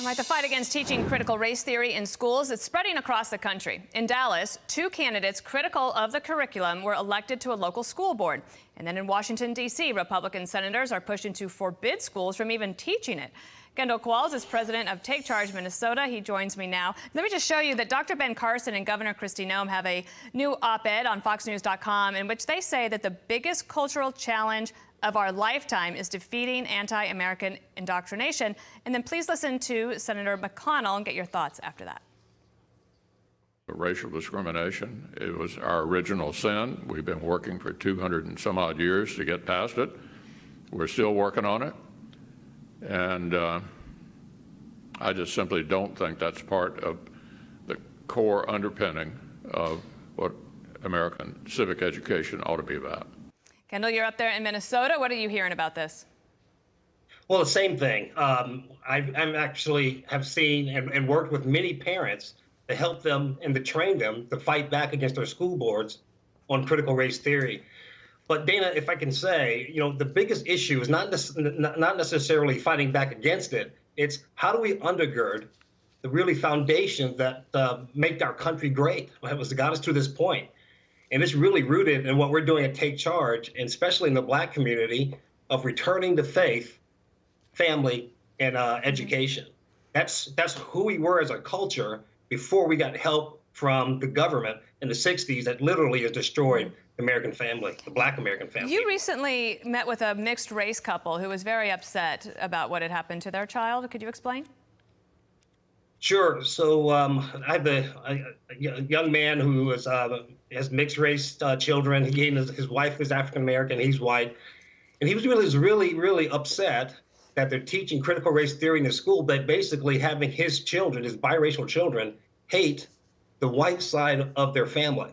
All right, the fight against teaching critical race theory in schools is spreading across the country. In Dallas, 2 candidates critical of the curriculum were elected to a local school board. And then in Washington, D.C., Republican senators are pushing to forbid schools from even teaching it. Kendall Qualls is president of Take Charge Minnesota. He joins me now. Let me just show you that Dr. Ben Carson and Governor Kristi Noem have a new op-ed on FoxNews.com in which they say that the biggest cultural challenge of our lifetime is defeating anti-American indoctrination. And then please listen to Senator McConnell and get your thoughts after that. Racial discrimination, it was our original sin. We've been working for 200 and some odd years to get past it. We're still working on it. And I just simply don't think that's part of the core underpinning of what American civic education ought to be about. Kendall, you're up there in Minnesota. What are you hearing about this? Well, the same thing. I actually have seen and worked with many parents to help them and to train them to fight back against their school boards on critical race theory. But Dana, if I can say, the biggest issue is not necessarily fighting back against it. It's how do we undergird the really foundation that make our country great, what has got us to this point. And it's really rooted in what we're doing at Take Charge, and especially in the Black community, of returning to faith, family, and education. That's who we were as a culture before we got help from the government in the 60s that literally has destroyed the American family, the Black American family. You recently met with a mixed race couple who was very upset about what had happened to their child. Could you explain? Sure. So I have a young man who has mixed race children. His wife is African American. He's white, and he was really upset that they're teaching critical race theory in the school, but basically having his children, his biracial children, hate the white side of their family.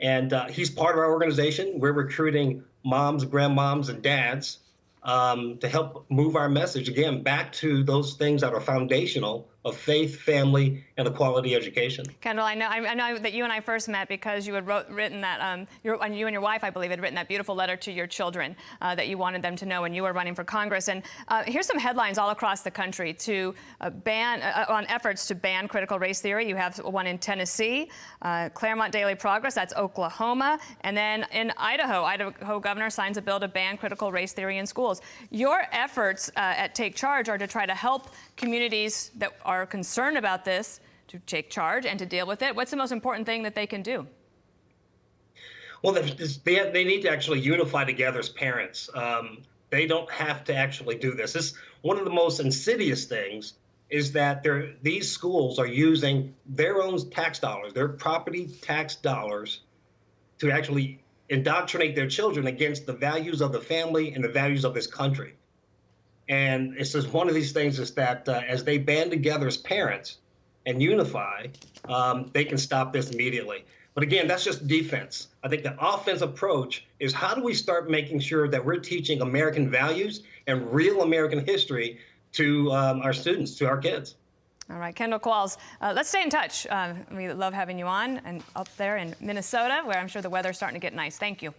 And he's part of our organization. We're recruiting moms, grandmoms, and dads to help move our message again back to those things that are foundational of faith, family, and a quality education. Kendall, I know that you and I first met because you had written that, you and your wife, I believe, had written that beautiful letter to your children that you wanted them to know when you were running for Congress. And here's some headlines all across the country to on efforts to ban critical race theory. You have one in Tennessee, Claremont Daily Progress, that's Oklahoma. And then in Idaho governor signs a bill to ban critical race theory in schools. Your efforts at Take Charge are to try to help communities that are concerned about this to take charge and to deal with it. What's the most important thing that they can do? Well, they need to actually unify together as parents. They don't have to actually do this. One of the most insidious things is that these schools are using their own tax dollars, their property tax dollars, to actually indoctrinate their children against the values of the family and the values of this country. And it's just one of these things is that as they band together as parents and unify, they can stop this immediately. But again, that's just defense. I think the offense approach is how do we start making sure that we're teaching American values and real American history to our students, to our kids. All right, Kendall Qualls, let's stay in touch. We love having you on and up there in Minnesota, where I'm sure the weather's starting to get nice. Thank you.